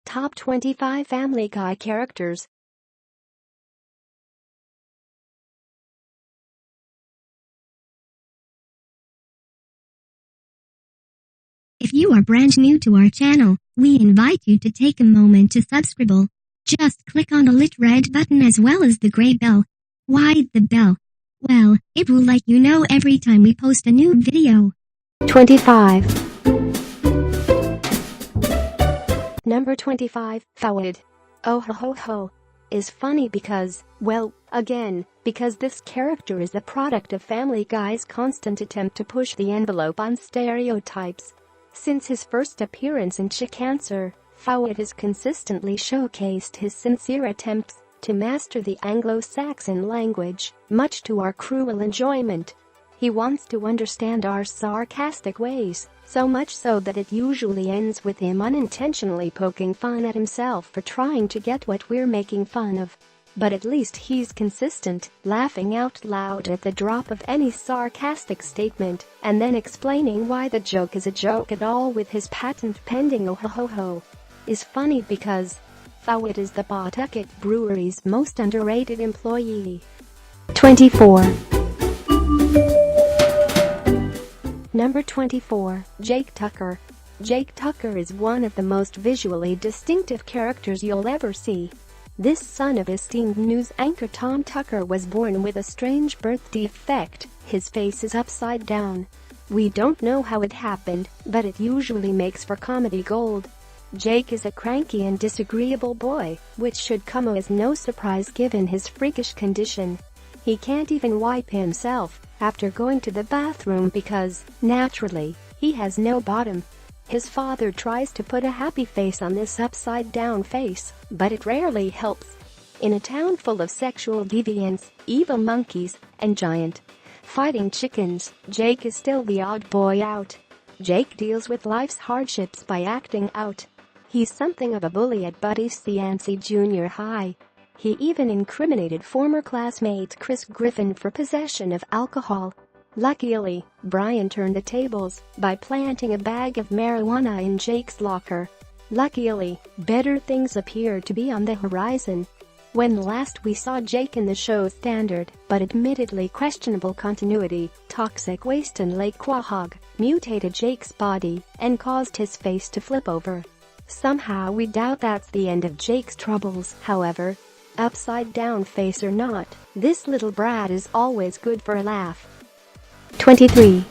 Top 25 Family Guy characters. If you are brand new to our channel, we invite you to take a moment to subscribe. Just click on the lit red button as well as the gray bell. Why the bell? Well, it will let you know every time we post a new video. 25. Number 25, Fouad. Oh ho ho ho. Is funny because, well, again, because this character is the product of Family Guy's constant attempt to push the envelope on stereotypes. Since his first appearance in Chicancer, Fouad has consistently showcased his sincere attempts to master the Anglo-Saxon language, much to our cruel enjoyment. He wants to understand our sarcastic ways, so much so that it usually ends with him unintentionally poking fun at himself for trying to get what we're making fun of. But at least he's consistent, laughing out loud at the drop of any sarcastic statement, and then explaining why the joke is a joke at all with his patent-pending oh ho ho ho. Is funny because Fouad is the Pawtucket Brewery's most underrated employee. 24. Number 24, Jake Tucker. Jake Tucker is one of the most visually distinctive characters you'll ever see. This son of esteemed news anchor Tom Tucker was born with a strange birth defect. His face is upside down. We don't know how it happened, but it usually makes for comedy gold. Jake is a cranky and disagreeable boy, which should come as no surprise given his freakish condition. He can't even wipe himself after going to the bathroom because, naturally, he has no bottom. His father tries to put a happy face on this upside-down face, but it rarely helps. In a town full of sexual deviants, evil monkeys, and giant fighting chickens, Jake is still the odd boy out. Jake deals with life's hardships by acting out. He's something of a bully at Buddy's Cianci Junior High. He even incriminated former classmate Chris Griffin for possession of alcohol. Luckily, Brian turned the tables by planting a bag of marijuana in Jake's locker. Luckily, better things appear to be on the horizon. When last we saw Jake in the show's standard, but admittedly questionable continuity, toxic waste in Lake Quahog mutated Jake's body and caused his face to flip over. Somehow we doubt that's the end of Jake's troubles, however. Upside down face or not, this little brat is always good for a laugh. 23.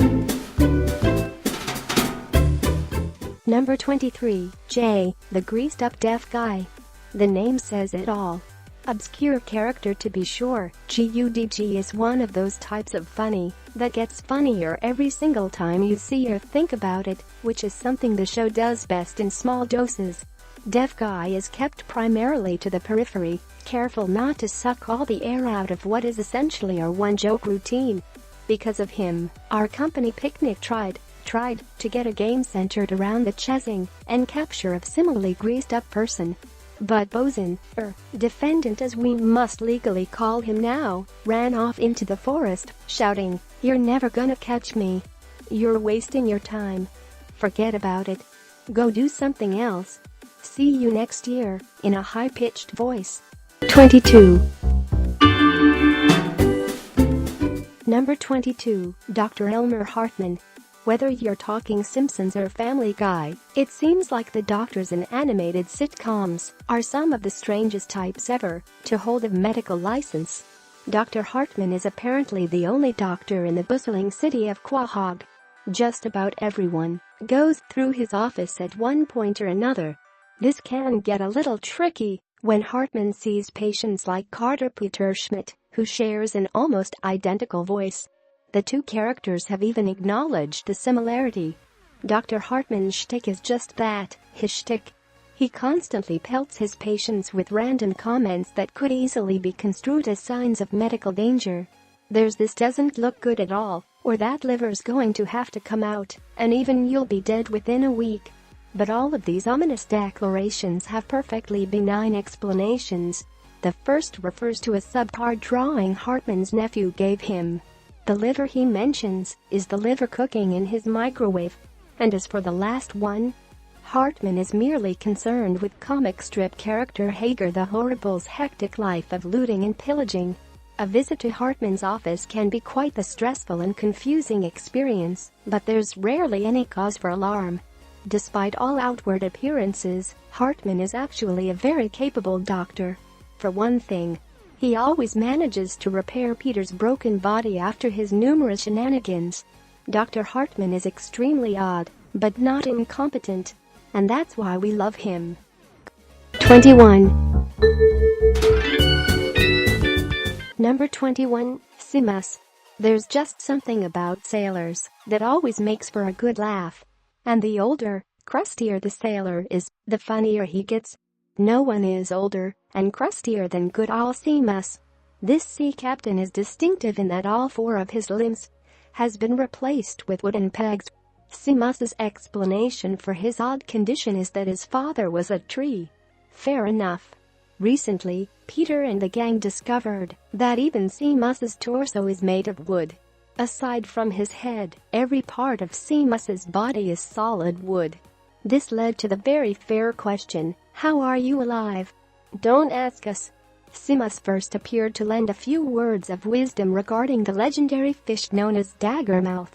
Number 23, Jay, the greased-up deaf guy. The name says it all. Obscure character to be sure, GUDG is one of those types of funny that gets funnier every single time you see or think about it, which is something the show does best in small doses. Deaf guy is kept primarily to the periphery, careful not to suck all the air out of what is essentially our one-joke routine. Because of him, our company picnic tried to get a game centered around the chasing and capture of similarly greased-up person. But Bosun, defendant as we must legally call him now, ran off into the forest, shouting, "You're never gonna catch me. You're wasting your time. Forget about it. Go do something else. See you next year," in a high-pitched voice. 22. Number 22, Dr. Elmer Hartman. Whether you're talking Simpsons or Family Guy, it seems like the doctors in animated sitcoms are some of the strangest types ever to hold a medical license. Dr. Hartman is apparently the only doctor in the bustling city of Quahog. Just about everyone goes through his office at one point or another. This can get a little tricky when Hartman sees patients like Carter Pewterschmidt, who shares an almost identical voice. The two characters have even acknowledged the similarity. Dr. Hartman's shtick is just that, his shtick. He constantly pelts his patients with random comments that could easily be construed as signs of medical danger. There's this doesn't look good at all, or that liver's going to have to come out, and even you'll be dead within a week. But all of these ominous declarations have perfectly benign explanations. The first refers to a subpar drawing Hartman's nephew gave him. The liver he mentions is the liver cooking in his microwave. And as for the last one, Hartman is merely concerned with comic strip character Hager the Horrible's hectic life of looting and pillaging. A visit to Hartman's office can be quite the stressful and confusing experience, but there's rarely any cause for alarm. Despite all outward appearances, Hartman is actually a very capable doctor. For one thing, he always manages to repair Peter's broken body after his numerous shenanigans. Dr. Hartman is extremely odd, but not incompetent, and that's why we love him. 21. Number 21, Seamus. There's just something about sailors that always makes for a good laugh. And the older, crustier the sailor is, the funnier he gets. No one is older and crustier than good old Seamus. This sea captain is distinctive in that all four of his limbs has been replaced with wooden pegs. Seamus's explanation for his odd condition is that his father was a tree. Fair enough. Recently, Peter and the gang discovered that even Seamus's torso is made of wood. Aside from his head, every part of Seamus's body is solid wood. This led to the very fair question, how are you alive? Don't ask us. Seamus first appeared to lend a few words of wisdom regarding the legendary fish known as Daggermouth.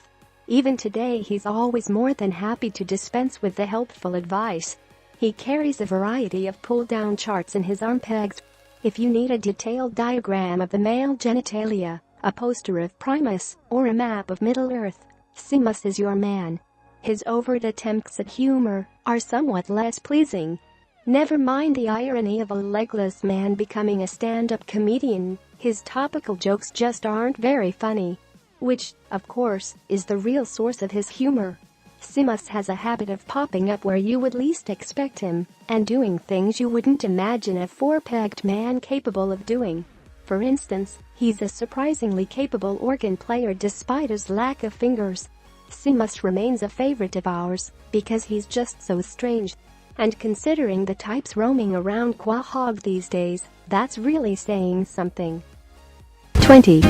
Even today he's always more than happy to dispense with the helpful advice. He carries a variety of pull-down charts in his arm pegs. If you need a detailed diagram of the male genitalia, a poster of Primus, or a map of Middle-earth, Seamus is your man. His overt attempts at humor are somewhat less pleasing. Never mind the irony of a legless man becoming a stand-up comedian, his topical jokes just aren't very funny. Which, of course, is the real source of his humor. Seamus has a habit of popping up where you would least expect him, and doing things you wouldn't imagine a four-pegged man capable of doing. For instance, he's a surprisingly capable organ player despite his lack of fingers. Seamus remains a favorite of ours, because he's just so strange. And considering the types roaming around Quahog these days, that's really saying something. 20.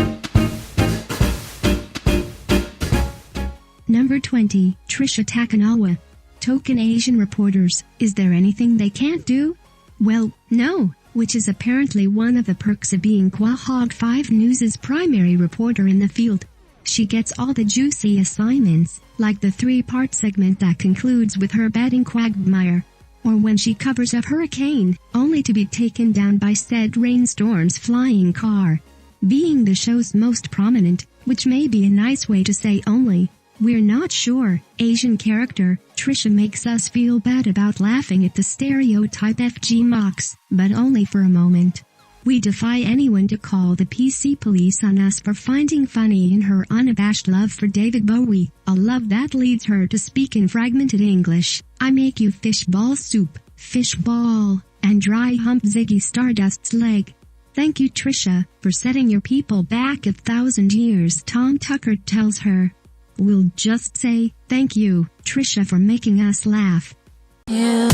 Number 20, Tricia Takanawa. Token Asian reporters, is there anything they can't do? Well, no, which is apparently one of the perks of being Quahog 5 News' primary reporter in the field. She gets all the juicy assignments, like the 3-part segment that concludes with her betting Quagmire. Or when she covers a hurricane, only to be taken down by said rainstorm's flying car. Being the show's most prominent, which may be a nice way to say only, we're not sure, Asian character, Trisha makes us feel bad about laughing at the stereotype FG mocks, but only for a moment. We defy anyone to call the PC police on us for finding funny in her unabashed love for David Bowie, a love that leads her to speak in fragmented English. I make you fishball soup, fishball, and dry hump Ziggy Stardust's leg. Thank you Trisha, for setting your people back 1,000 years, Tom Tucker tells her. We'll just say, thank you, Trisha, for making us laugh. Yeah.